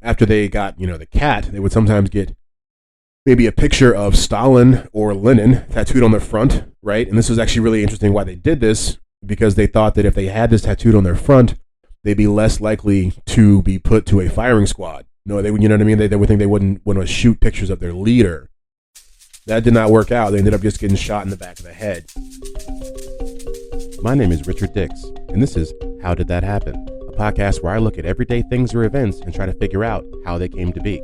after they got, the cat, they would sometimes get maybe a picture of Stalin or Lenin tattooed on their front, right? And this was actually really interesting why they did this, because they thought that if they had this tattooed on their front, they'd be less likely to be put to a firing squad. No, they would, you know what I mean? They would think they wouldn't want to shoot pictures of their leader. That did not work out. They ended up just getting shot in the back of the head. My name is Richard Dix, and this is How Did That Happen? A podcast where I look at everyday things or events and try to figure out how they came to be.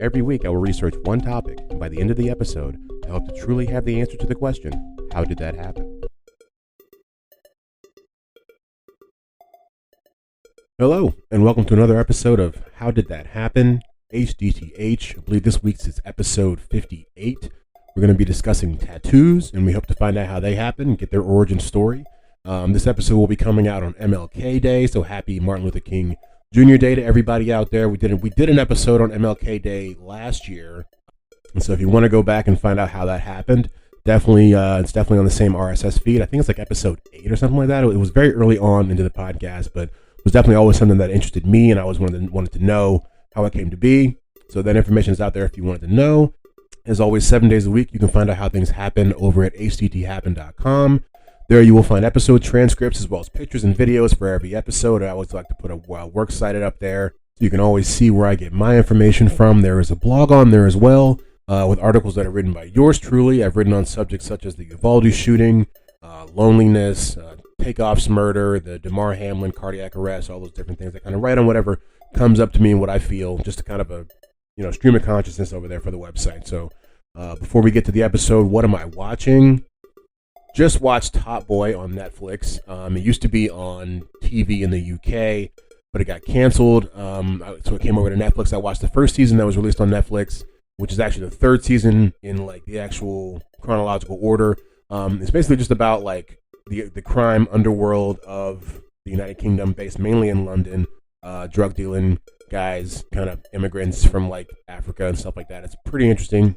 Every week I will research one topic, and by the end of the episode, I hope to truly have the answer to the question, how did that happen? Hello, and welcome to another episode of How Did That Happen? HDTH. I believe this week's is episode 58. We're going to be discussing tattoos, and we hope to find out how they happen and get their origin story. This episode will be coming out on MLK Day, so happy Martin Luther King Jr. Day to everybody out there. We did an episode on MLK Day last year, and so if you want to go back and find out how that happened, definitely it's definitely on the same RSS feed. I think it's like episode 8 or something like that. It was very early on into the podcast, but it was definitely always something that interested me, and I always wanted to know how it came to be. So that information is out there if you wanted to know. As always, 7 days a week, you can find out how things happen over at hdthappen.com. There you will find episode transcripts as well as pictures and videos for every episode. I always like to put a works cited up there so you can always see where I get my information from. There is a blog on there as well with articles that are written by yours truly. I've written on subjects such as the Uvalde shooting, loneliness, Takeoff's murder, the Damar Hamlin cardiac arrest, all those different things. I kind of write on whatever comes up to me and what I feel, just to kind of a stream of consciousness over there for the website. So before we get to the episode, what am I watching? Just watched Top Boy on Netflix. It used to be on TV in the UK, but it got canceled. So it came over to Netflix. I watched the first season that was released on Netflix, which is actually the third season in like the actual chronological order. It's basically just about like the crime underworld of the United Kingdom, based mainly in London, drug dealing guys, kind of immigrants from like Africa and stuff like that. It's pretty interesting.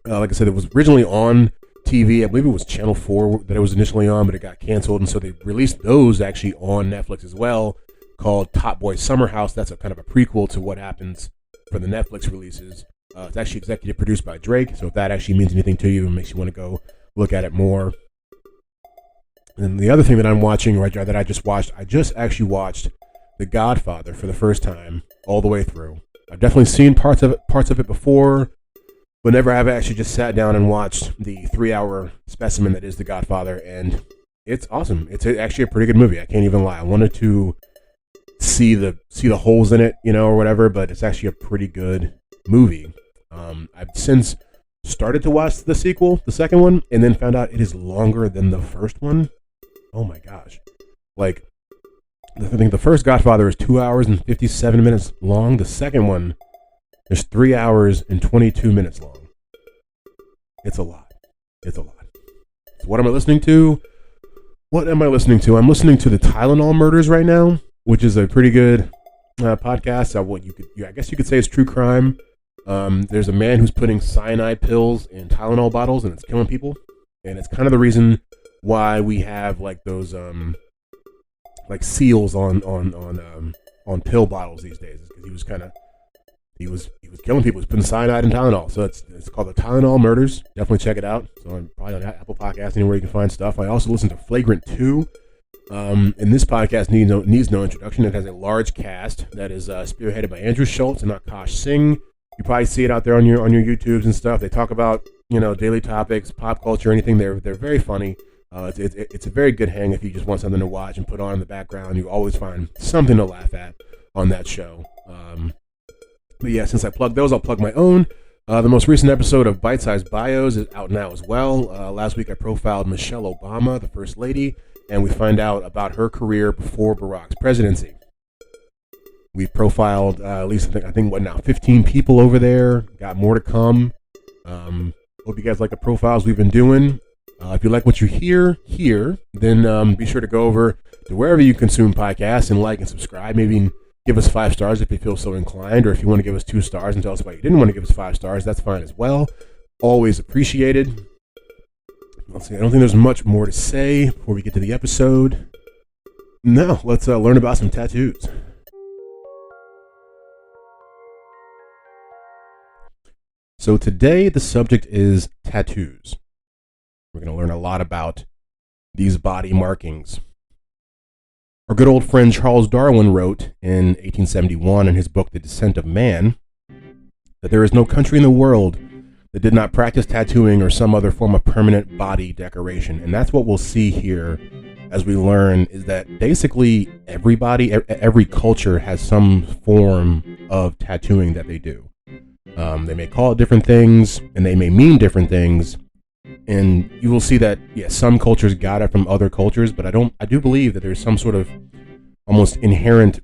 Like I said, it was originally on TV. I believe it was Channel 4 that it was initially on, but it got canceled, and so they released those actually on Netflix as well, called Top Boy Summer House. That's a kind of a prequel to what happens for the Netflix releases. It's actually executive produced by Drake, so if that actually means anything to you and makes you want to go look at it more. And the other thing that I'm watching right now that I just actually watched The Godfather for the first time all the way through. I've definitely seen parts of it before, but never have actually just sat down and watched the 3-hour specimen that is The Godfather, and it's awesome. It's actually a pretty good movie. I can't even lie. I wanted to see the holes in it, or whatever, but it's actually a pretty good movie. I've since started to watch the sequel, the second one, and then found out it is longer than the first one. Oh my gosh. Like, I think the first Godfather is 2 hours and 57 minutes long. The second one is 3 hours and 22 minutes long. It's a lot. So what am I listening to? I'm listening to the Tylenol Murders right now, which is a pretty good podcast. I guess you could say it's true crime. There's a man who's putting cyanide pills in Tylenol bottles, and it's killing people. And it's kind of the reason why we have like those like seals on pill bottles these days, is because he was killing people. He was putting cyanide in Tylenol. So it's called the Tylenol Murders. Definitely check it out. So I'm probably on Apple Podcasts, anywhere you can find stuff. I also listen to Flagrant 2. And this podcast needs no introduction. It has a large cast that is spearheaded by Andrew Schultz and Akash Singh. You probably see it out there on your YouTubes and stuff. They talk about daily topics, pop culture, anything. They're very funny. It's a very good hang if you just want something to watch and put on in the background. You always find something to laugh at on that show. But yeah, since I plugged those, I'll plug my own. The most recent episode of Bite Size Bios is out now as well. Last week I profiled Michelle Obama, the First Lady, and we find out about her career before Barack's presidency. We profiled at least, I think 15 people over there. Got more to come. Hope you guys like the profiles we've been doing. If you like what you hear here, then be sure to go over to wherever you consume podcasts and like and subscribe. Maybe give us 5 stars if you feel so inclined, or if you want to give us 2 stars and tell us why you didn't want to give us 5 stars, that's fine as well. Always appreciated. Let's see, I don't think there's much more to say before we get to the episode. No, let's learn about some tattoos. So today the subject is tattoos. We're going to learn a lot about these body markings. Our good old friend Charles Darwin wrote in 1871 in his book The Descent of Man that there is no country in the world that did not practice tattooing or some other form of permanent body decoration. And that's what we'll see here as we learn, is that basically every culture has some form of tattooing that they do. They may call it different things and they may mean different things. And you will see that, yes, some cultures got it from other cultures, but I do believe that there's some sort of almost inherent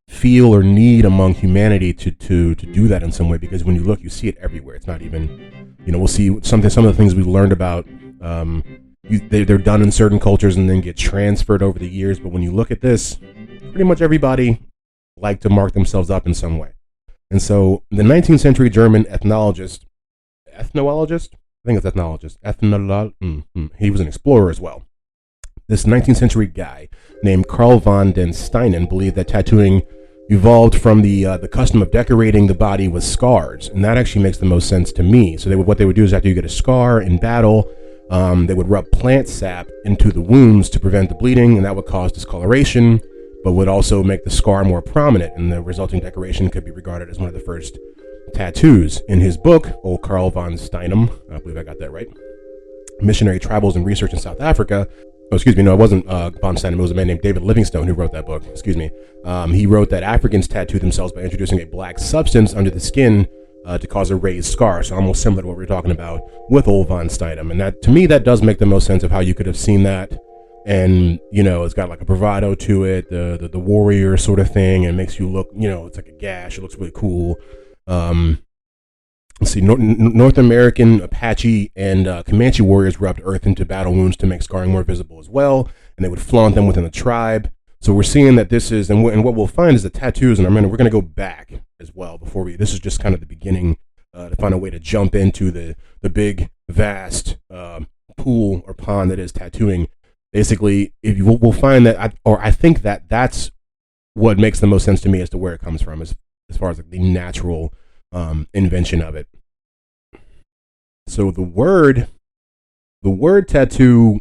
feel or need among humanity to do that in some way, because when you look, you see it everywhere. It's not even, we'll see some of the things we've learned about, they're done in certain cultures and then get transferred over the years. But when you look at this, pretty much everybody liked to mark themselves up in some way. And so the 19th century German ethnologist, I think it's ethnologist, he was an explorer as well. This 19th century guy named Carl von den Steinen believed that tattooing evolved from the custom of decorating the body with scars, and that actually makes the most sense to me. So what they would do is, after you get a scar in battle, they would rub plant sap into the wounds to prevent the bleeding, and that would cause discoloration, but would also make the scar more prominent, and the resulting decoration could be regarded as one of the first tattoos. In his book, old Carl von Steinem, I believe I got that right, Missionary Travels and Research in South Africa. Oh, excuse me, no, it wasn't von Steinem. It was a man named David Livingstone who wrote that book. Excuse me. He wrote that Africans tattoo themselves by introducing a black substance under the skin to cause a raised scar. So almost similar to what we were talking about with old von Steinem. And that, to me, that does make the most sense of how you could have seen that. And, it's got like a bravado to it, the warrior sort of thing, and makes you look, it's like a gash. It looks really cool. Let's see, North American Apache and Comanche warriors rubbed earth into battle wounds to make scarring more visible as well, and they would flaunt them within the tribe. So we're seeing that this is, and what we'll find is the tattoos, and we're going to go back as well this is just kind of the beginning to find a way to jump into the big, vast pool or pond that is tattooing. Basically, we'll find that, I think that that's what makes the most sense to me as to where it comes from, as far as like the natural invention of it. So the word tattoo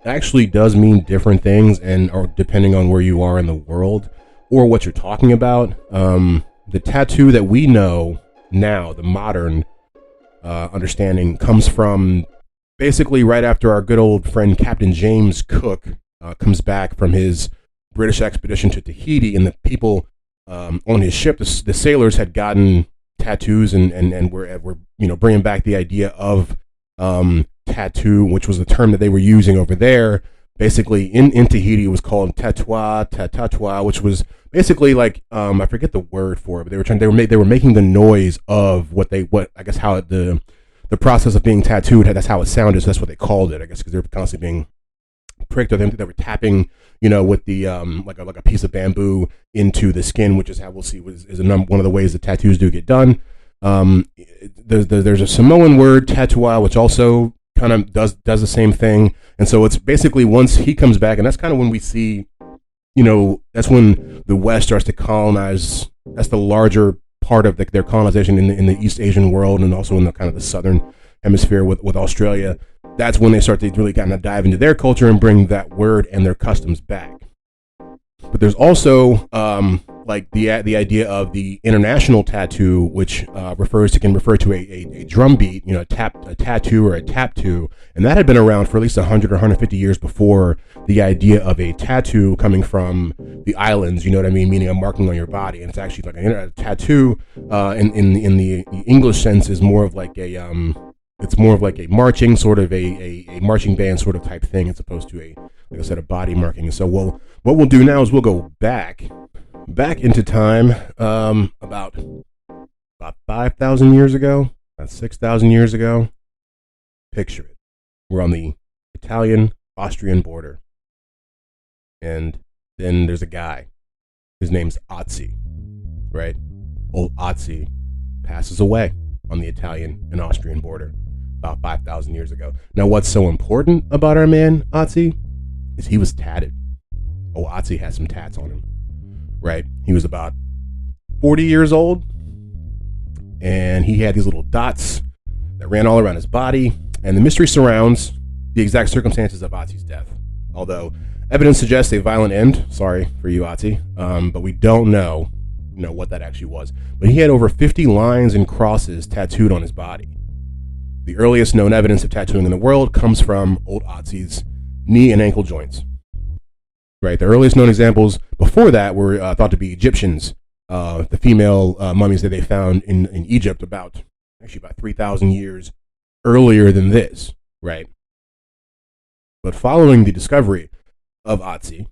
actually does mean different things, or depending on where you are in the world or what you're talking about. The tattoo that we know now, the modern understanding, comes from basically right after our good old friend Captain James Cook comes back from his British expedition to Tahiti, and the people on his ship, the sailors had gotten tattoos and were bringing back the idea of tattoo, which was the term that they were using over there. Basically, in Tahiti, it was called tatua, which was basically like I forget the word for it, but they were making the noise of what I guess how the process of being tattooed. That's how it sounded. So that's what they called it, I guess, because they were constantly being pricked, or they were tapping, with the like a piece of bamboo into the skin, which is how we'll see is one of the ways that tattoos do get done. There's a Samoan word, tatua, which also kind of does the same thing. And so it's basically, once he comes back, and that's kind of when we see, that's when the West starts to colonize. That's the larger part of their colonization in the East Asian world, and also in the kind of the Southern Hemisphere with Australia. That's when they start to really kind of dive into their culture and bring that word and their customs back. But there's also like the idea of the international tattoo, which can refer to a drum beat, a tattoo or a tap-to, and that had been around for at least 100 or 150 years before the idea of a tattoo coming from the islands. You know what I mean? Meaning a marking on your body, and it's actually like a tattoo. In the English sense, is more of like a it's more of like a marching sort of a marching band sort of type thing, as opposed to like I said, a body marking. So what we'll do now is we'll go back into time, about 5,000 years ago, about 6,000 years ago. Picture it. We're on the Italian-Austrian border. And then there's a guy. His name's Otzi, right? Old Otzi passes away on the Italian and Austrian border about 5,000 years ago. Now, what's so important about our man, Otzi, is he was tatted. Oh, Otzi has some tats on him, right? He was about 40 years old, and he had these little dots that ran all around his body, and the mystery surrounds the exact circumstances of Otzi's death. Although evidence suggests a violent end, sorry for you, Otzi, but we don't know what that actually was. But he had over 50 lines and crosses tattooed on his body. The earliest known evidence of tattooing in the world comes from old Otzi's knee and ankle joints. Right, the earliest known examples before that were thought to be Egyptians, the female mummies that they found in Egypt about 3,000 years earlier than this, right? But following the discovery of Otzi,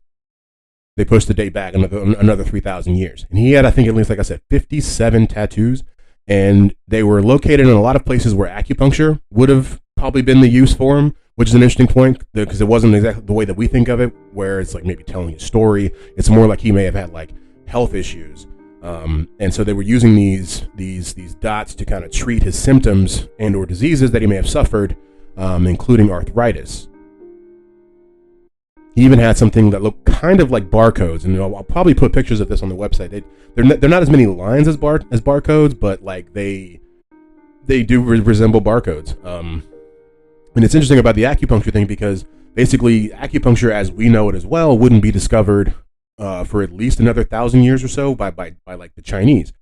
they pushed the date back another 3,000 years. And he had, I think, at least, like I said, 57 tattoos, and they were located in a lot of places where acupuncture would have probably been the use for him, which is an interesting point because it wasn't exactly the way that we think of it, where it's like maybe telling a story. It's more like he may have had like health issues. And so they were using these dots to kind of treat his symptoms and or diseases that he may have suffered, including arthritis. He even had something that looked kind of like barcodes, and I'll probably put pictures of this on the website. They're not as many lines as barcodes, but like they do resemble barcodes. And it's interesting about the acupuncture thing because basically acupuncture, as we know it as well, wouldn't be discovered for at least another 1,000 years or so by like the Chinese.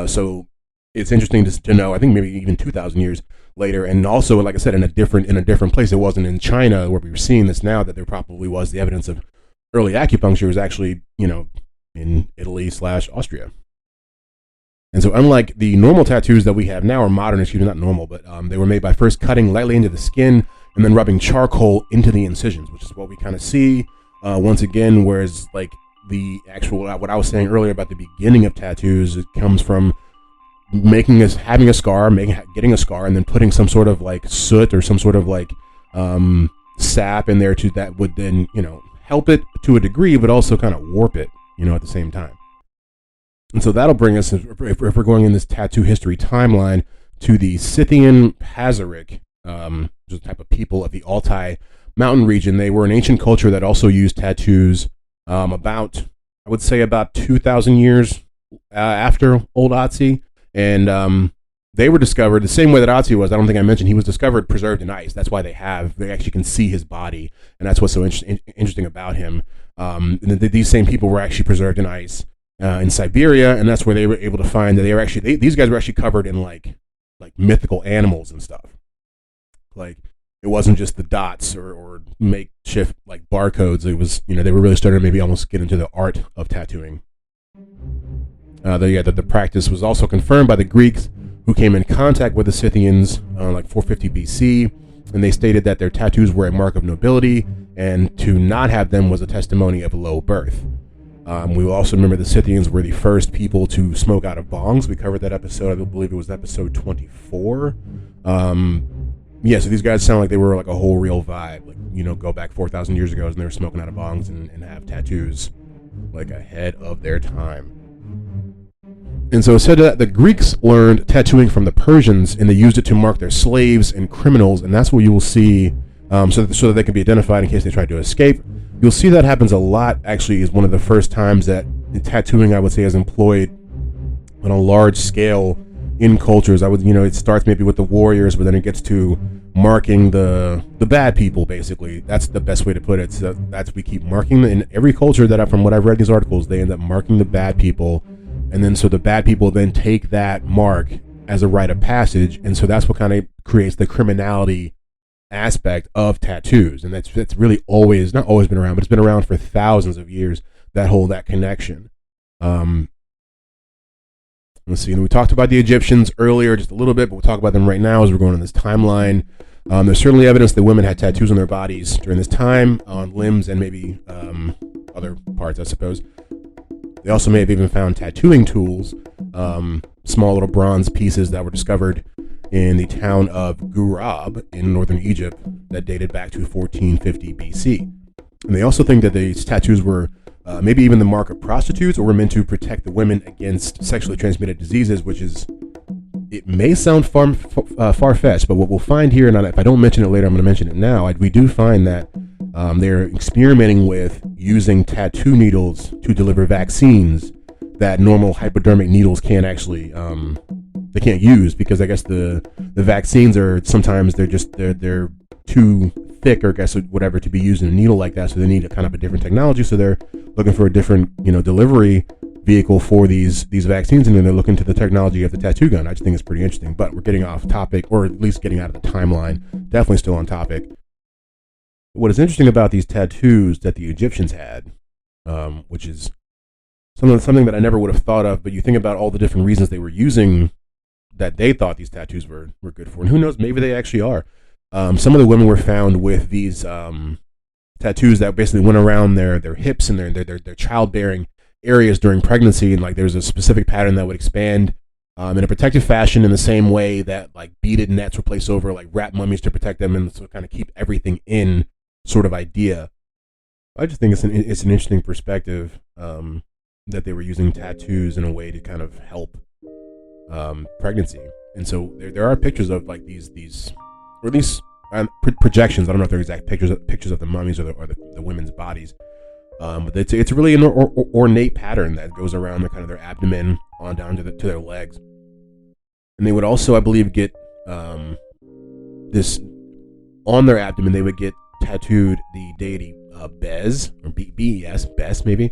So it's interesting to know. I think maybe even 2,000 years later, and also, like I said, in a different place. It wasn't in China where we were seeing this now. That there probably was the evidence of early acupuncture was actually in Italy / Austria. And so, unlike the normal tattoos that we have now, or modern, not normal, but they were made by first cutting lightly into the skin and then rubbing charcoal into the incisions, which is what we kind of see once again. Whereas, like the actual, what I was saying earlier about the beginning of tattoos, it comes from having a scar, getting a scar, and then putting some sort of like soot or some sort of like sap in there that would then help it to a degree, but also kind of warp it, at the same time. And so that'll bring us, if we're going in this tattoo history timeline, to the Scythian Pazyryk, which is a type of people of the Altai mountain region. They were an ancient culture that also used tattoos about 2,000 years after old Otzi. And they were discovered the same way that Otzi was. I don't think I mentioned he was discovered preserved in ice. That's why they actually can see his body, and that's what's so interesting about him. And these same people were actually preserved in ice in Siberia, and that's where they were able to find that these guys were actually covered in like mythical animals and stuff. Like it wasn't just the dots or makeshift like barcodes. It was they were really starting to maybe almost get into the art of tattooing. The practice was also confirmed by the Greeks, who came in contact with the Scythians like 450 BC, and they stated that their tattoos were a mark of nobility, and to not have them was a testimony of low birth. We will also remember the Scythians were the first people to smoke out of bongs. We covered that episode. I believe it was episode 24. So these guys sound like they were like a whole real vibe. Like, go back 4,000 years ago and they were smoking out of bongs and have tattoos like ahead of their time. And so it said that the Greeks learned tattooing from the Persians, and they used it to mark their slaves and criminals, and that's what you will see, so that they can be identified in case they try to escape. You'll see that happens a lot, actually, is one of the first times that tattooing, I would say, is employed on a large scale in cultures. It starts maybe with the warriors, but then it gets to marking the bad people, basically. That's the best way to put it. So we keep marking, in every culture from what I've read in these articles, they end up marking the bad people. And then so the bad people then take that mark as a rite of passage. And so that's what kind of creates the criminality aspect of tattoos. And that's really not always been around, but it's been around for thousands of years, that connection. Let's see. And we talked about the Egyptians earlier just a little bit, but we'll talk about them right now as we're going on this timeline. There's certainly evidence that women had tattoos on their bodies during this time, on limbs and maybe other parts, I suppose. They also may have even found tattooing tools, small little bronze pieces that were discovered in the town of Ghurab in northern Egypt that dated back to 1450 BC. And they also think that these tattoos were maybe even the mark of prostitutes, or were meant to protect the women against sexually transmitted diseases, which is, it may sound far-fetched, but what we'll find here, and if I don't mention it later, I'm going to mention it now, we do find that they're experimenting with using tattoo needles to deliver vaccines that normal hypodermic needles can't actually they can't use because I guess the vaccines are sometimes they're too thick or I guess whatever to be used in a needle like that. So they need a kind of a different technology. So they're looking for a different delivery vehicle for these vaccines, and then they're looking to the technology of the tattoo gun. I just think it's pretty interesting. But we're getting off topic, or at least getting out of the timeline. Definitely still on topic. What is interesting about these tattoos that the Egyptians had, which is something that I never would have thought of, but you think about all the different reasons they were using that they thought these tattoos were good for, and who knows, maybe they actually are. Some of the women were found with these tattoos that basically went around their hips and their childbearing areas during pregnancy, and like there's a specific pattern that would expand in a protective fashion in the same way that like beaded nets were placed over like rat mummies to protect them and so kind of keep everything in sort of idea. I just think it's an interesting perspective that they were using tattoos in a way to kind of help pregnancy. And so there are pictures of like these or at least projections. I don't know if they're exact pictures of the mummies or the women's bodies. But it's really an ornate pattern that goes around their abdomen on down to their legs. And they would also, I believe, get this on their abdomen. They would get tattooed the deity Bes, or Bes, Bes maybe,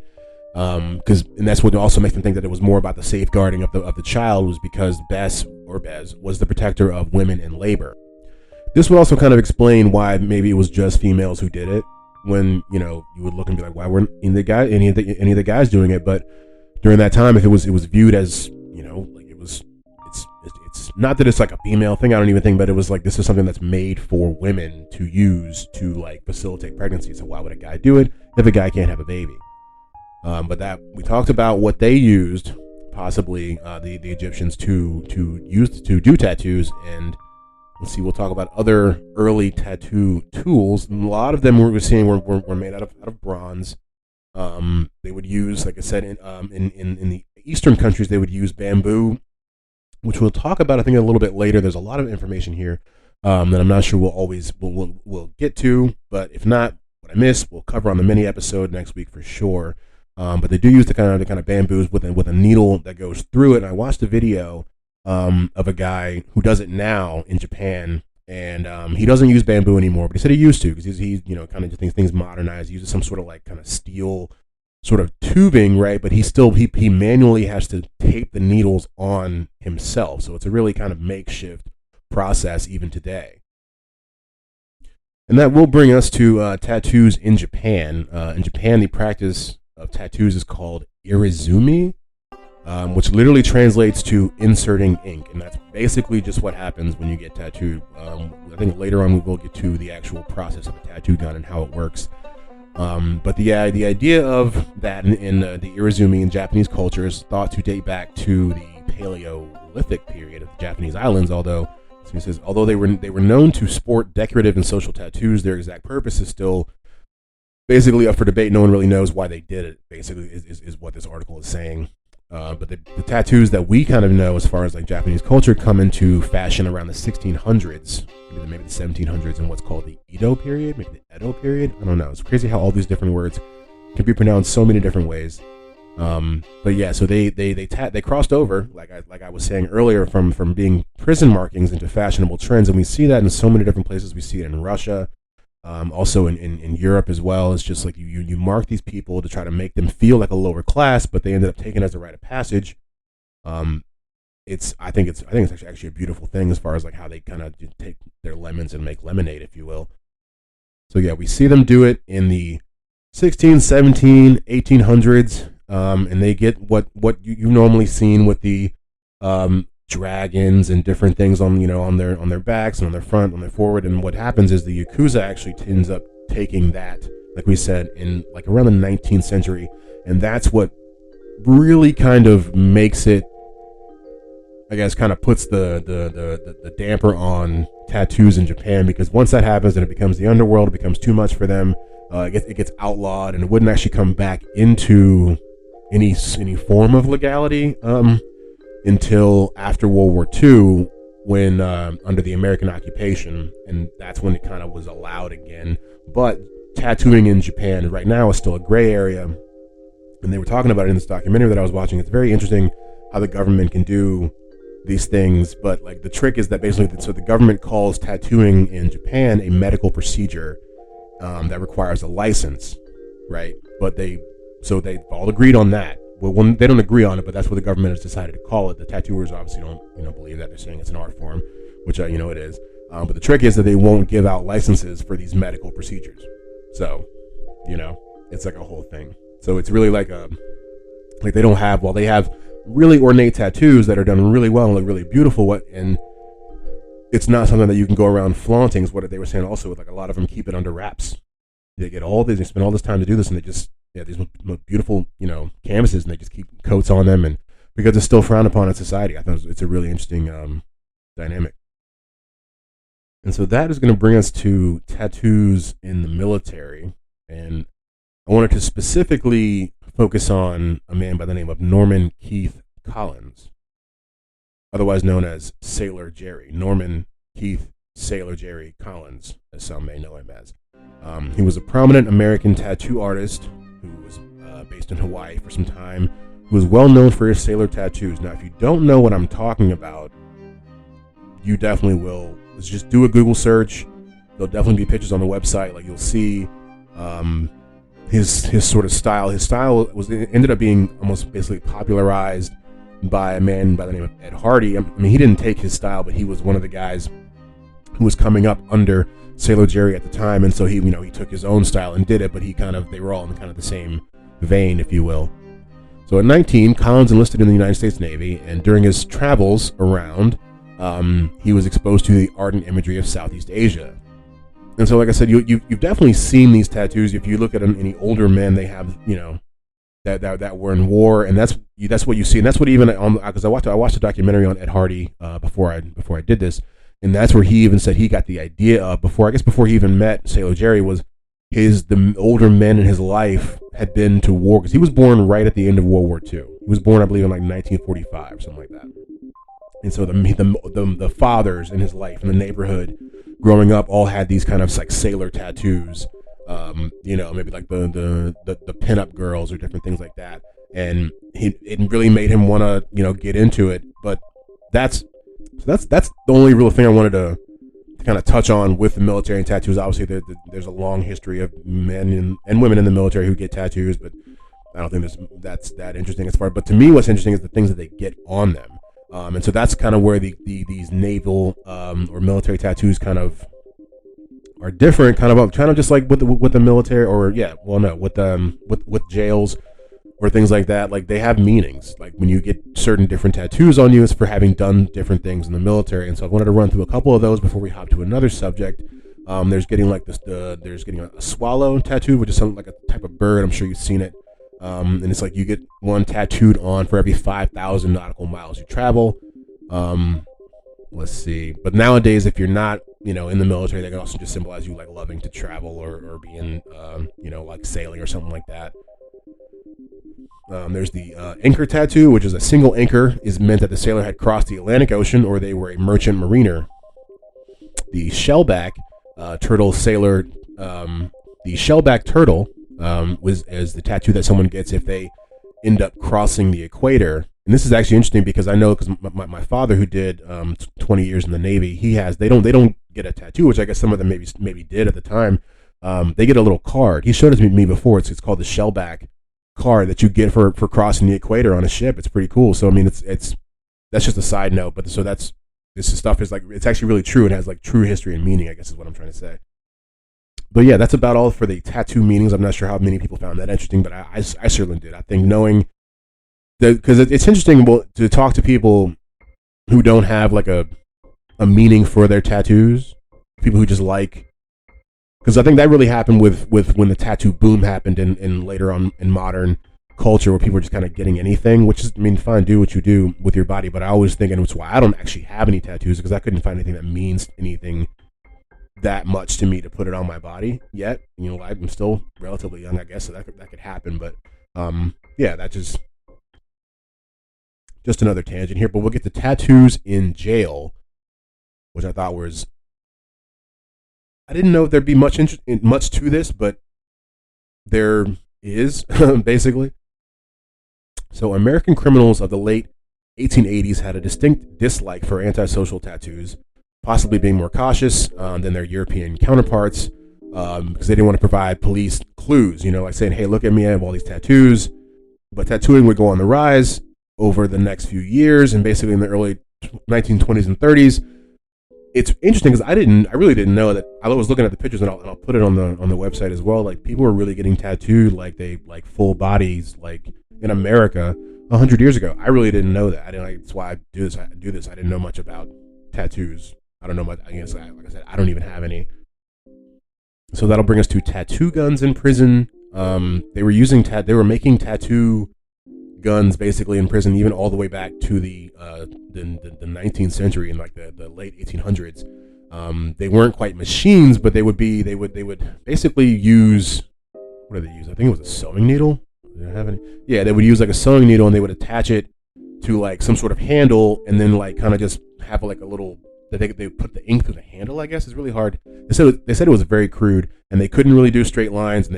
and that's what also makes them think that it was more about the safeguarding of the child, was because Bes was the protector of women in labor. This would also kind of explain why maybe it was just females who did it. When you would look and be like, why weren't any of the guys doing it? But during that time, if it was viewed as like it's not that it's like a female thing. I don't even think, but it was like this is something that's made for women to use to like facilitate pregnancy. So why would a guy do it if a guy can't have a baby? But that we talked about what they used, possibly the Egyptians to do tattoos. And let's see, we'll talk about other early tattoo tools. A lot of them we're seeing were made out of bronze. They would use, like I said, in the Eastern countries, they would use bamboo, which we'll talk about, I think, a little bit later. There's a lot of information here that I'm not sure we'll get to, but if not, what I missed, we'll cover on the mini episode next week for sure. But they do use the kind of bamboos with a needle that goes through it. And I watched a video of a guy who does it now in Japan, and he doesn't use bamboo anymore, but he said he used to, because he's kind of just things modernized. He uses some sort of like kind of steel sort of tubing, right? But he manually has to tape the needles on himself, so it's a really kind of makeshift process even today. And that will bring us to tattoos in Japan. In Japan, the practice of tattoos is called irizumi, which literally translates to inserting ink, and that's basically just what happens when you get tattooed. I think later on we will get to the actual process of a tattoo gun and how it works. But the idea of that in the irizumi in Japanese culture is thought to date back to the Paleolithic period of the Japanese islands. Although they were known to sport decorative and social tattoos, their exact purpose is still basically up for debate. No one really knows why they did it. Basically, is what this article is saying. But the tattoos that we kind of know as far as like Japanese culture come into fashion around the 1600s, maybe the 1700s, in what's called the Edo period, maybe the Edo period. I don't know. It's crazy how all these different words can be pronounced so many different ways. But yeah, so they crossed over, like I was saying earlier, from being prison markings into fashionable trends, and we see that in so many different places. We see it in Russia. Also in Europe as well. It's just like you mark these people to try to make them feel like a lower class, but they ended up taking it as a rite of passage. I think it's actually a beautiful thing as far as like how they kind of take their lemons and make lemonade, if you will. So yeah, we see them do it in the 16, 17, 1800s, and they get what you've normally seen with the dragons and different things on their backs and on their front, on their forward. And what happens is the Yakuza actually ends up taking that, like we said, in like around the 19th century, and that's what really kind of makes it, I guess, kind of puts the damper on tattoos in Japan, because once that happens and it becomes the underworld, it becomes too much for them. It gets outlawed, and it wouldn't actually come back into any form of legality until after World War II, when under the American occupation, and that's when it kind of was allowed again. But tattooing in Japan right now is still a gray area, and they were talking about it in this documentary that I was watching. It's very interesting how the government can do these things. But like the trick is that basically, so the government calls tattooing in Japan a medical procedure that requires a license, right? But they've all agreed on that. Well, when they don't agree on it, but that's what the government has decided to call it. The tattooers obviously don't believe that. They're saying it's an art form, which it is. But the trick is that they won't give out licenses for these medical procedures. So, it's like a whole thing. So it's really like they don't have, they have really ornate tattoos that are done really well and look really beautiful. And it's not something that you can go around flaunting, is what they were saying also. Like a lot of them keep it under wraps. They get they spend all this time to do this, and they just, these beautiful, canvases, and they just keep coats on them, and because it's still frowned upon in society. I thought it's a really interesting dynamic. And so that is going to bring us to tattoos in the military. And I wanted to specifically focus on a man by the name of Norman Keith Collins, otherwise known as Sailor Jerry. Norman Keith Sailor Jerry Collins, as some may know him as. He was a prominent American tattoo artist who was based in Hawaii for some time, who was well known for his sailor tattoos. Now, if you don't know what I'm talking about, you definitely will. Let's just do a Google search. There'll definitely be pictures on the website. Like, you'll see his sort of style. His style ended up being almost basically popularized by a man by the name of Ed Hardy. I mean, he didn't take his style, but he was one of the guys who was coming up under Sailor Jerry at the time, and so he took his own style and did it, but they were all in kind of the same vein, if you will. So at 19, Collins enlisted in the United States Navy, and during his travels around, he was exposed to the ardent imagery of Southeast Asia. And so, like I said, you've definitely seen these tattoos. If you look at any older men, they have, that were in war, and that's what you see, and that's what even because I watched a documentary on Ed Hardy before I did this, and that's where he even said he got the idea of before he even met Sailor Jerry was the older men in his life had been to war, because he was born right at the end of World War II. He was born, I believe, in like 1945, something like that. And so the fathers in his life in the neighborhood growing up all had these kind of like sailor tattoos, maybe like the pinup girls or different things like that. And it really made him want to get into it. But that's the only real thing I wanted to kind of touch on with the military and tattoos. Obviously, there's a long history of men and women in the military who get tattoos, but I don't think that's that interesting as far. But to me, what's interesting is the things that they get on them. And so that's kind of where these naval or military tattoos kind of are different, kind of just like with the military, or with jails or things like that. Like, they have meanings. Like, when you get certain different tattoos on you, it's for having done different things in the military. And so I wanted to run through a couple of those before we hop to another subject. There's getting like there's getting a swallow tattoo, which is something like a type of bird. I'm sure you've seen it. And it's like you get one tattooed on for every 5,000 nautical miles you travel. Let's see. But nowadays, if you're not, in the military, they can also just symbolize you like loving to travel or being, like sailing or something like that. There's the anchor tattoo, which is a single anchor, is meant that the sailor had crossed the Atlantic Ocean or they were a merchant mariner. The shellback turtle sailor, the shellback turtle is the tattoo that someone gets if they end up crossing the equator. And this is actually interesting because I know, because my father, who did 20 years in the Navy, they don't get a tattoo, which I guess some of them maybe did at the time. They get a little card. He showed it to me before. It's called the shellback card that you get for crossing the equator on a ship. It's pretty cool. So I mean, it's that's just a side note. But so this stuff is like, it's actually really true. It has like true history and meaning, I guess is what I'm trying to say. But yeah, that's about all for the tattoo meanings. I'm not sure how many people found that interesting, but I certainly did. I think knowing that, because it's interesting to talk to people who don't have like a meaning for their tattoos, people who just like, because I think that really happened with when the tattoo boom happened in later on in modern culture, where people were just kind of getting anything, which is, I mean, fine, do what you do with your body. But I always think, and it's why I don't actually have any tattoos, because I couldn't find anything that means anything that much to me to put it on my body yet. I'm still relatively young, I guess, so that could happen. But yeah, that's just another tangent here. But we'll get to tattoos in jail, which I thought was, I didn't know if there'd be much to this, but there is basically. So American criminals of the late 1880s had a distinct dislike for antisocial tattoos, possibly being more cautious than their European counterparts, because they didn't want to provide police clues, like saying, hey, look at me, I have all these tattoos. But tattooing would go on the rise over the next few years, and basically in the early 1920s and 30s. It's interesting because I really didn't know that. I was looking at the pictures, and I'll put it on the website as well. Like, people were really getting tattooed like full bodies, like in America 100 years ago. I really didn't know that. That's why I do this. I didn't know much about tattoos. I don't know much. I guess, like I said, I don't even have any. So that'll bring us to tattoo guns in prison. They were making tattoo guns basically in prison, even all the way back to the 19th century in like the late 1800s. They weren't quite machines, but they would basically use, what did they use? I think it was a sewing needle. Did I have any? Yeah, they would use like a sewing needle, and they would attach it to like some sort of handle, and then like kind of just have like a little that they put the ink through the handle. I guess is really hard. They said it was very crude, and they couldn't really do straight lines, and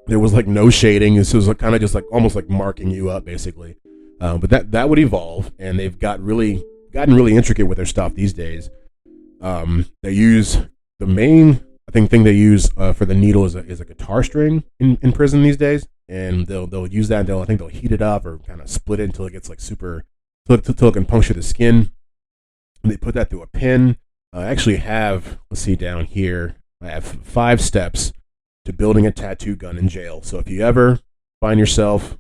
there was like no shading. This was kind of just like almost like marking you up basically. But that would evolve, and they've gotten really intricate with their stuff these days. They use the main thing they use for the needle is a guitar string in prison these days, and they'll use that. And they'll heat it up or kind of split it until it gets like super, until it can puncture the skin. And they put that through a pin. I actually have, let's see down here, I have 5 steps to building a tattoo gun in jail. So if you ever find yourself,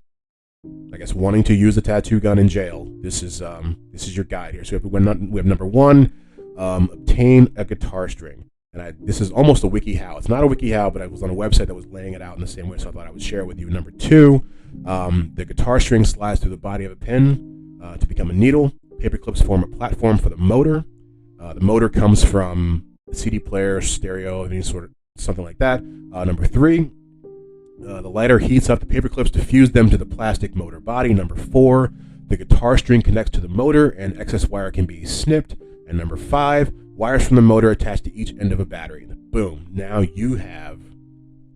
I guess, wanting to use a tattoo gun in jail, this is your guide here. So we have number 1, obtain a guitar string. And this is almost a WikiHow. It's not a WikiHow, but I was on a website that was laying it out in the same way, so I thought I would share it with you. Number 2, the guitar string slides through the body of a pin to become a needle. Paper clips form a platform for the motor. The motor comes from a CD player, stereo, any sort of something like that. Number 3, the lighter heats up the paper clips to fuse them to the plastic motor body. Number 4, the guitar string connects to the motor and excess wire can be snipped. And number 5, wires from the motor attached to each end of a battery. Boom, now you have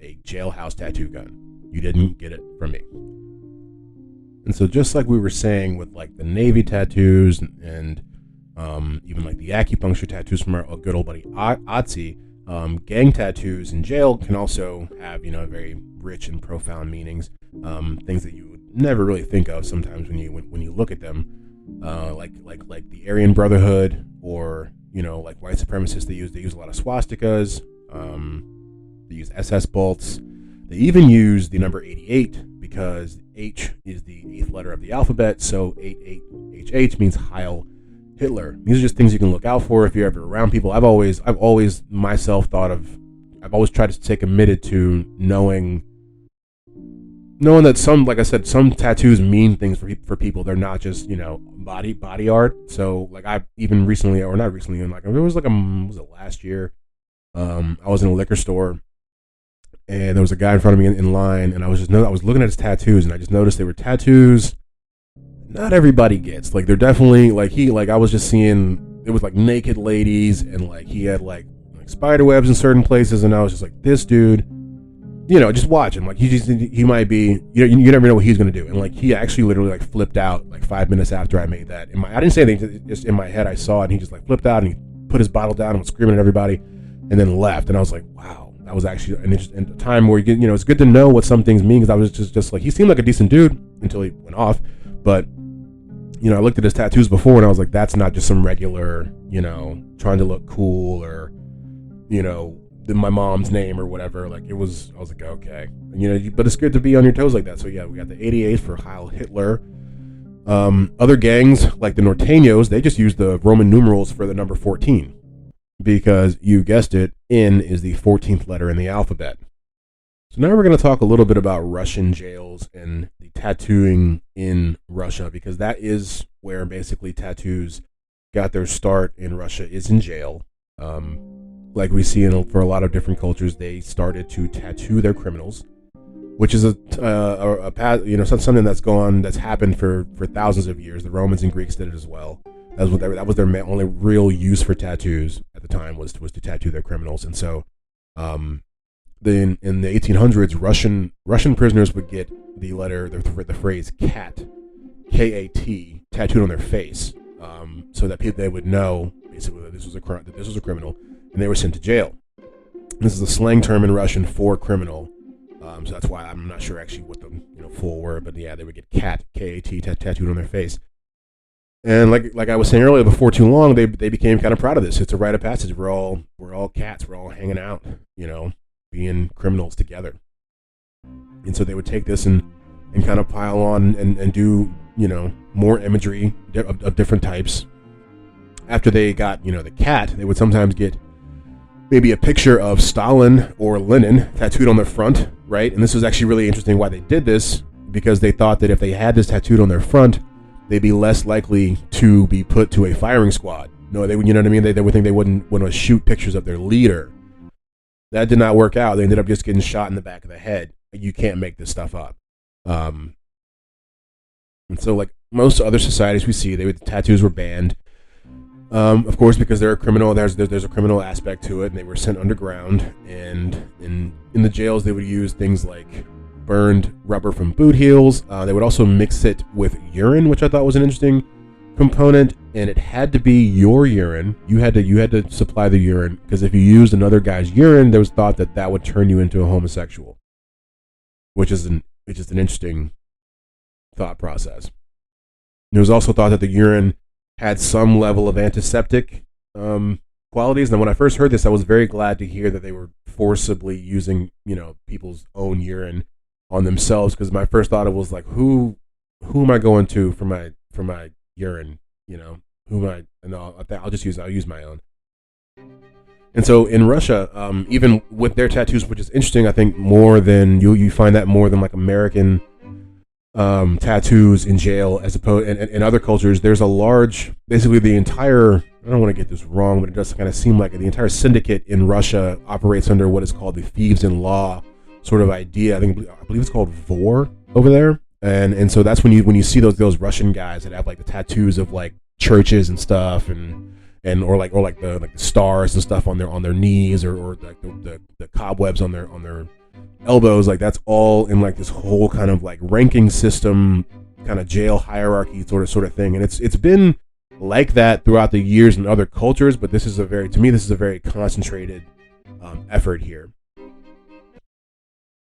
a jailhouse tattoo gun. You didn't get it from me. And so just like we were saying with like the Navy tattoos and even like the acupuncture tattoos from our good old buddy Otzi, gang tattoos in jail can also have, very rich and profound meanings, things that you would never really think of sometimes when you look at them, like the Aryan Brotherhood, or like white supremacists. They use a lot of swastikas. They use SS bolts. They even use the number 88 because H is the 8th letter of the alphabet, so 88HH means Heil Hitler. These are just things you can look out for if you're ever around people. I've always myself I've always tried to stay committed to knowing that some, like I said, some tattoos mean things for people. They're not just, body art. So like I even recently, or not recently, it was last year, I was in a liquor store and there was a guy in front of me in line, and I was looking at his tattoos, and I just noticed they were tattoos not everybody gets. Like, they're definitely I was just seeing, it was like naked ladies, and like he had like spider webs in certain places, and I was just like, this dude, just watch him. Like, he might be, you never know what he's gonna do. And like, he actually literally like flipped out like 5 minutes after I made that. I didn't say anything, just in my head I saw it, and he just like flipped out, and he put his bottle down and was screaming at everybody, and then left. And I was like, wow, that was actually a time where it's good to know what some things mean, because I was just like, he seemed like a decent dude until he went off. But I looked at his tattoos before, and I was like, that's not just some regular, trying to look cool, or my mom's name or whatever. Like, I was like, okay, but it's good to be on your toes like that. So yeah, we got the 88 for Heil Hitler. Other gangs like the Norteños, they just use the Roman numerals for the number 14, because you guessed it, N is the 14th letter in the alphabet. So now we're going to talk a little bit about Russian jails and the tattooing in Russia, because that is where basically tattoos got their start in Russia, is in jail. Like we see for a lot of different cultures, they started to tattoo their criminals, which is something that's happened for thousands of years. The Romans and Greeks did it as well. That was their only real use for tattoos at the time, was to tattoo their criminals. And so, then in the 1800s, Russian prisoners would get the phrase cat KAT tattooed on their face, so that they would know basically that this was a criminal, and they were sent to jail. This is a slang term in Russian for criminal, so that's why I'm not sure actually what the full word, but yeah, they would get KAT tattooed on their face. And like I was saying earlier, before too long, they became kind of proud of this. It's a rite of passage. We're all cats. We're all hanging out, being criminals together. And so they would take this and kind of pile on and do more imagery of different types. After they got the cat, they would sometimes get maybe a picture of Stalin or Lenin tattooed on their front, right? And this was actually really interesting why they did this, because they thought that if they had this tattooed on their front, they'd be less likely to be put to a firing squad. No, they would, what I mean? They would think they wouldn't want to shoot pictures of their leader. That did not work out. They ended up just getting shot in the back of the head. You can't make this stuff up. And so, like most other societies we see, tattoos were banned. Of course, because they're a criminal. There's a criminal aspect to it, and they were sent underground. And in the jails, they would use things like burned rubber from boot heels. They would also mix it with urine, which I thought was an interesting component. And it had to be your urine. You had to supply the urine, because if you used another guy's urine, there was thought that would turn you into a homosexual, which is an interesting thought process. It was also thought that the urine had some level of antiseptic qualities. And when I first heard this, I was very glad to hear that they were forcibly using people's own urine on themselves, because my first thought was like, who am I going to for my urine? Who am I? And I'll use my own. And so in Russia, even with their tattoos, which is interesting, I think more than you find that more than like American tattoos in jail, as opposed in other cultures, there's a large, basically the entire, I don't want to get this wrong, but it does kind of seem like the entire syndicate in Russia operates under what is called the thieves in law sort of idea. I believe it's called VOR over there. And so that's when you see those Russian guys that have like the tattoos of like churches and stuff, or like the stars and stuff on their knees, or like the cobwebs on their elbows. Like that's all in like this whole kind of like ranking system, kind of jail hierarchy sort of thing. And it's been like that throughout the years in other cultures, but this is a very concentrated effort here.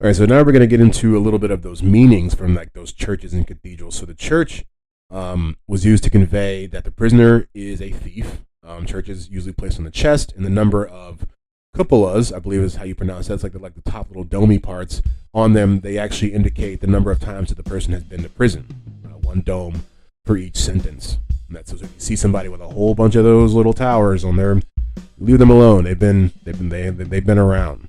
All right, so now we're going to get into a little bit of those meanings from like those churches and cathedrals. So the church was used to convey that the prisoner is a thief. Church is usually placed on the chest, and the number of cupolas, I believe is how you pronounce that. It's like the top little domey parts on them. They actually indicate the number of times that the person has been to prison. One dome for each sentence. And that's so if you see somebody with a whole bunch of those little towers on there, leave them alone. They've been around.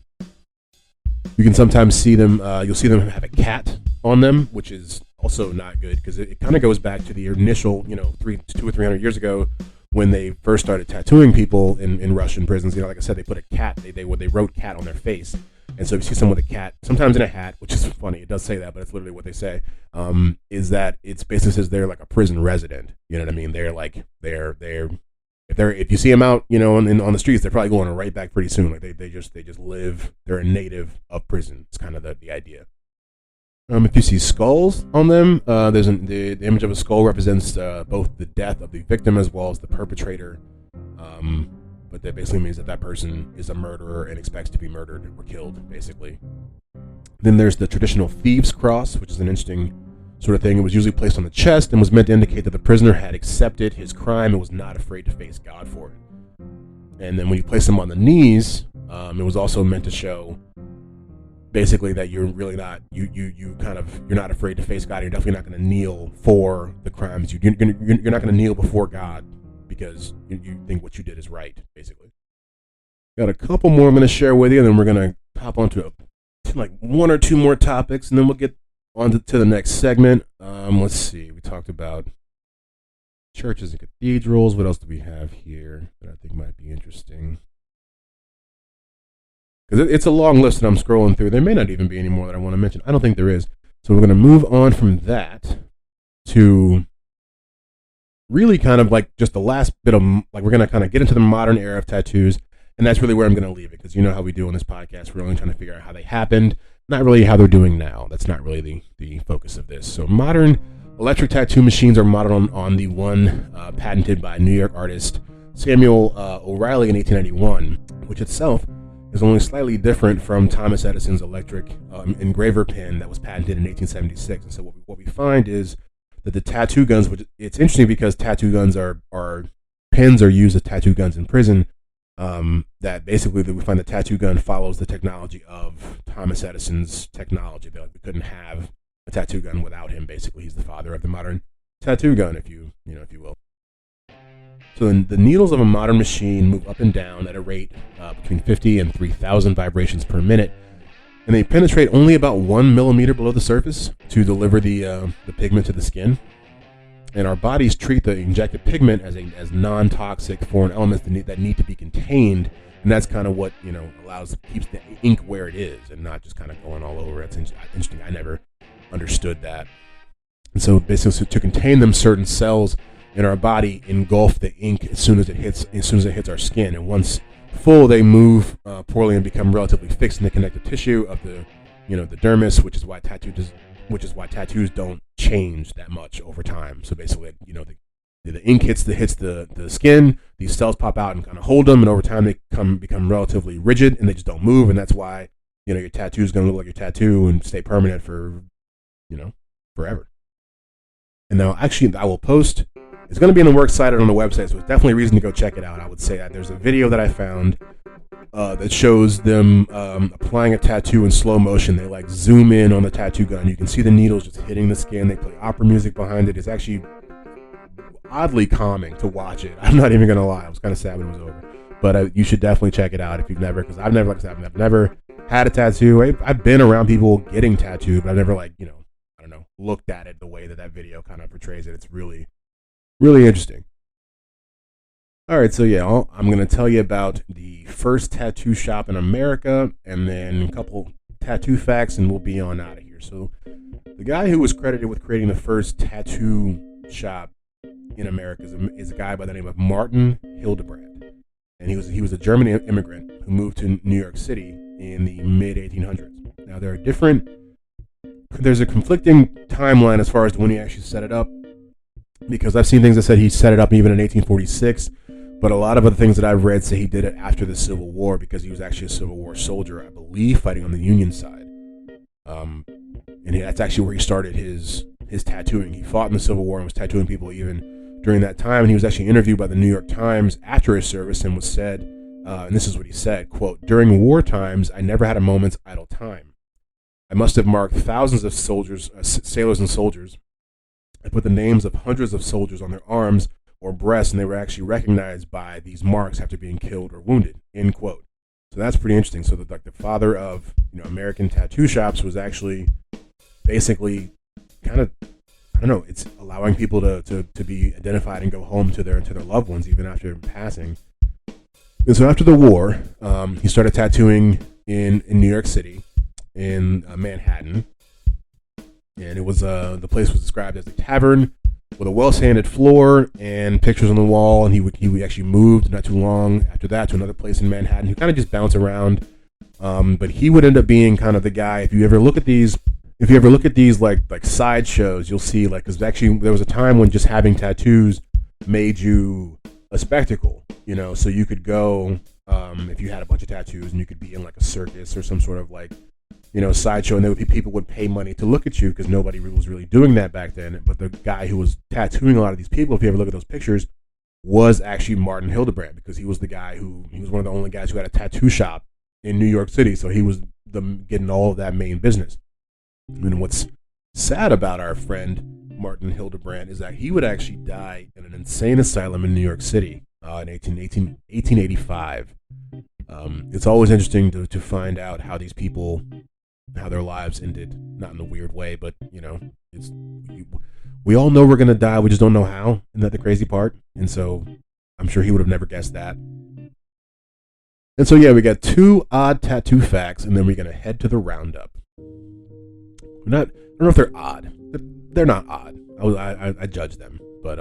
You can sometimes see them. You'll see them have a cat on them, which is also not good, because it kind of goes back to the initial, 200 or 300 years ago, when they first started tattooing people in Russian prisons. Like I said, they put a cat. They wrote cat on their face. And so if you see someone with a cat, sometimes in a hat, which is funny, it does say that, but it's literally what they say, is that it's basically says they're like a prison resident. You know what I mean? They're like if you see them out, on the streets, they're probably going right back pretty soon. Like they just live. They're a native of prison. It's kind of the idea. If you see skulls on them, the image of a skull represents both the death of the victim as well as the perpetrator. But that basically means that person is a murderer and expects to be murdered or killed, basically. Then there's the traditional thieves' cross, which is an interesting sort of thing. It was usually placed on the chest and was meant to indicate that the prisoner had accepted his crime and was not afraid to face God for it. And then when you place them on the knees, it was also meant to show basically that you're really not you're not afraid to face God. You're definitely not going to kneel for the crimes. You're not going to kneel before God because you think what you did is right, basically. Got a couple more I'm going to share with you, and then we're going to hop onto like one or two more topics, and then we'll get on to the next segment. Let's see. We talked about churches and cathedrals. What else do we have here that I think might be interesting? Because it's a long list that I'm scrolling through. There may not even be any more that I want to mention. I don't think there is. So we're going to move on from that to really kind of like just the last bit of, like, we're going to kind of get into the modern era of tattoos, and that's really where I'm going to leave it, because you know how we do on this podcast. We're only trying to figure out how they happened, not really how they're doing now. That's not really the focus of this. So modern electric tattoo machines are modeled on the one patented by New York artist Samuel O'Reilly in 1891, which itself is only slightly different from Thomas Edison's electric engraver pen that was patented in 1876. And so what we find is that the tattoo guns, which it's interesting because tattoo guns pens are used as tattoo guns in prison, that basically we find the tattoo gun follows the technology of Thomas Edison's technology. That we couldn't have a tattoo gun without him. Basically, he's the father of the modern tattoo gun, if you will. So the needles of a modern machine move up and down at a rate between 50 and 3,000 vibrations per minute, and they penetrate only about 1 millimeter below the surface to deliver the pigment to the skin. And our bodies treat the injected pigment as non-toxic foreign elements that need to be contained, and that's kind of what keeps the ink where it is and not just kind of going all over. It's interesting. I never understood that. And so basically, to contain them, certain cells in our body engulf the ink as soon as it hits our skin, and once full, they move poorly and become relatively fixed in the connective tissue of the dermis, which is why tattoos don't change that much over time. So basically, the ink hits the skin, these cells pop out and kind of hold them, and over time they become relatively rigid and they just don't move, and that's why your tattoo is going to look like your tattoo and stay permanent for forever. And now, actually, I will post. It's going to be on the works cited on the website, so it's definitely a reason to go check it out. I would say that there's a video that I found that shows them applying a tattoo in slow motion. They zoom in on the tattoo gun. You can see the needles just hitting the skin. They play opera music behind it. It's actually oddly calming to watch it. I'm not even going to lie. I was kind of sad when it was over. But you should definitely check it out if you've never, because I've never had a tattoo. I've been around people getting tattooed, but I've never looked at it the way that video kind of portrays it. It's really, really interesting. All right, so yeah, I'm going to tell you about the first tattoo shop in America and then a couple tattoo facts, and we'll be on out of here. So the guy who was credited with creating the first tattoo shop in America is a guy by the name of Martin Hildebrand. And he was a German immigrant who moved to New York City in the mid-1800s. Now, there's a conflicting timeline as far as when he actually set it up, because I've seen things that said he set it up even in 1846, but a lot of other things that I've read say he did it after the Civil War, because he was actually a Civil War soldier, I believe, fighting on the Union side. And that's actually where he started his tattooing. He fought in the Civil War and was tattooing people even during that time, and he was actually interviewed by the New York Times after his service and was said, and this is what he said, quote, "During war times, I never had a moment's idle time. I must have marked thousands of sailors and soldiers. I put the names of hundreds of soldiers on their arms or breasts, and they were actually recognized by these marks after being killed or wounded," end quote. So that's pretty interesting. So the father of American tattoo shops was actually basically kind of, I don't know, it's allowing people to be identified and go home to their loved ones even after passing. And so after the war, he started tattooing in New York City, in Manhattan, and it was the place was described as a tavern with a well-sanded floor and pictures on the wall. And he actually moved not too long after that to another place in Manhattan. He kind of just bounced around, but he would end up being kind of the guy. If you ever look at these like side shows, you'll see because actually there was a time when just having tattoos made you a spectacle. So you could go if you had a bunch of tattoos, and you could be in like a circus or some sort of sideshow, and people would pay money to look at you because nobody was really doing that back then. But the guy who was tattooing a lot of these people, if you ever look at those pictures, was actually Martin Hildebrand, because he was one of the only guys who had a tattoo shop in New York City. So he was getting all of that main business. And what's sad about our friend Martin Hildebrand is that he would actually die in an insane asylum in New York City in 1885. It's always interesting to find out how these people, how their lives ended, not in a weird way, but we all know we're gonna die, we just don't know how. Isn't that the crazy part? And so I'm sure he would have never guessed that. And so yeah, we got 2 odd tattoo facts, and then we're gonna head to the roundup. I don't know if they're odd. They're not odd. I judge them, but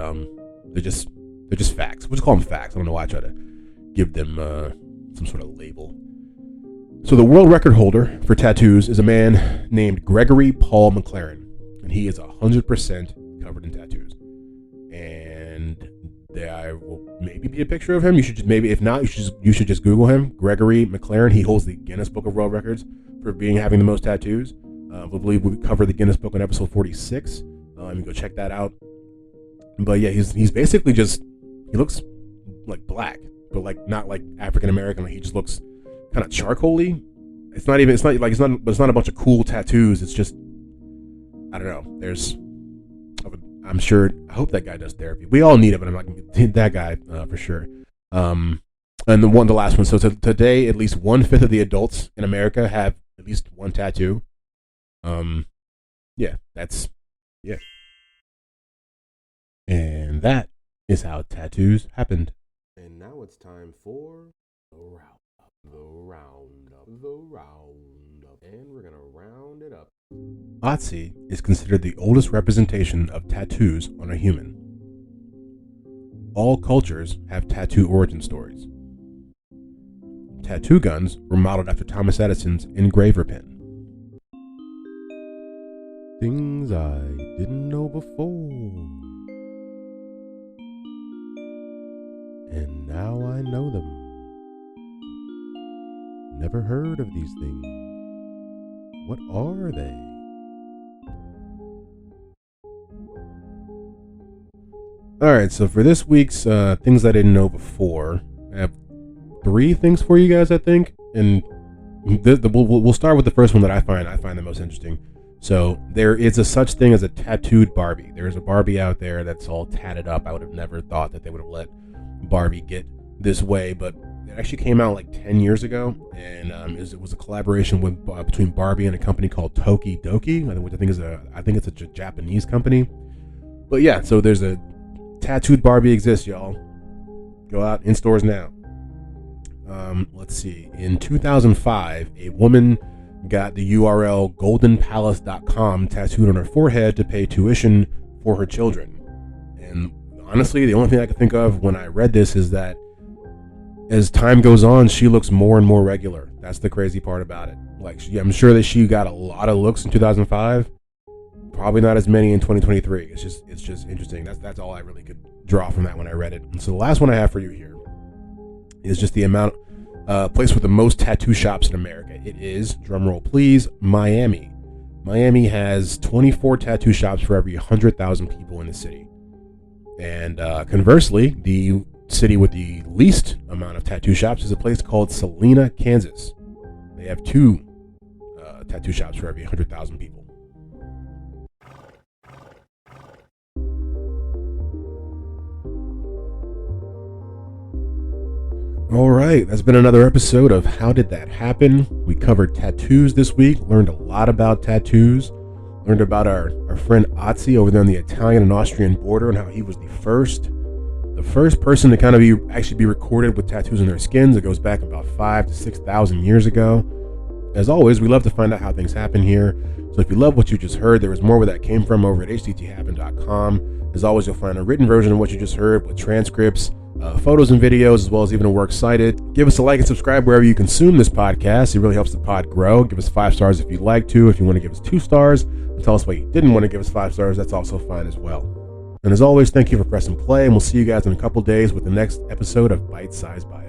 they're just facts. We'll just call them facts. I don't know why I try to give them some sort of label. So the world record holder for tattoos is a man named Gregory Paul McLaren, and he is 100% covered in tattoos. And there will maybe be a picture of him. You should just, maybe if not, you should just Google him. Gregory McLaren. He holds the Guinness Book of World Records for having the most tattoos. We believe we covered the Guinness Book in episode 46. You go check that out. But yeah, he's basically he looks like black, but like not like African American. Like he just looks kind of charcoaly. It's not a bunch of cool tattoos. It's just, I don't know. I'm sure. I hope that guy does therapy. We all need it, but I'm like that guy for sure. And the last one. So today, at least 1/5 of the adults in America have at least one tattoo. Yeah. And that is how tattoos happened. And now it's time for the roundup. And we're gonna round it up. Otzi is considered the oldest representation of tattoos on a human. All cultures have tattoo origin stories. Tattoo guns were modeled after Thomas Edison's engraver pen. Things I didn't know before. And now I know them. Never heard of these things. What are they? Alright, so for this week's things I didn't know before, I have 3 things for you guys, I think. And we'll start with the first one that I find the most interesting. So there is a such thing as a tattooed Barbie. There's a Barbie out there that's all tatted up. I would have never thought that they would have let Barbie get this way, but it actually came out like 10 years ago, and it was a collaboration between Barbie and a company called Toki Doki, which I think it's a Japanese company. But yeah, so there's a tattooed Barbie exists, y'all. Go out in stores now. Let's see. In 2005, a woman got the URL goldenpalace.com tattooed on her forehead to pay tuition for her children. And honestly, the only thing I could think of when I read this is that as time goes on, she looks more and more regular. That's the crazy part about it. Like, I'm sure that she got a lot of looks in 2005. Probably not as many in 2023. It's just interesting. That's all I really could draw from that when I read it. And so the last one I have for you here is just the amount place with the most tattoo shops in America. It is, drumroll please, Miami. Miami has 24 tattoo shops for every 100,000 people in the city. And conversely, the city with the least amount of tattoo shops is a place called Salina, Kansas. They have 2 tattoo shops for every 100,000 people. All right, that's been another episode of How Did That Happen? We covered tattoos this week, learned a lot about tattoos, learned about our friend Otzi over there on the Italian and Austrian border and how he was the first person to kind of be recorded with tattoos on their skins. It goes back about 5,000 to 6,000 years ago. As always, we love to find out how things happen here. So if you love what you just heard, there is more where that came from over at hdthappen.com. As always, you'll find a written version of what you just heard with transcripts, photos and videos, as well as even a works cited. Give us a like and subscribe wherever you consume this podcast. It really helps the pod grow. Give us 5 stars if you'd like to. If you want to give us 2 stars and tell us why you didn't want to give us 5 stars, that's also fine as well. And as always, thank you for pressing play, and we'll see you guys in a couple days with the next episode of Bite Size Bites.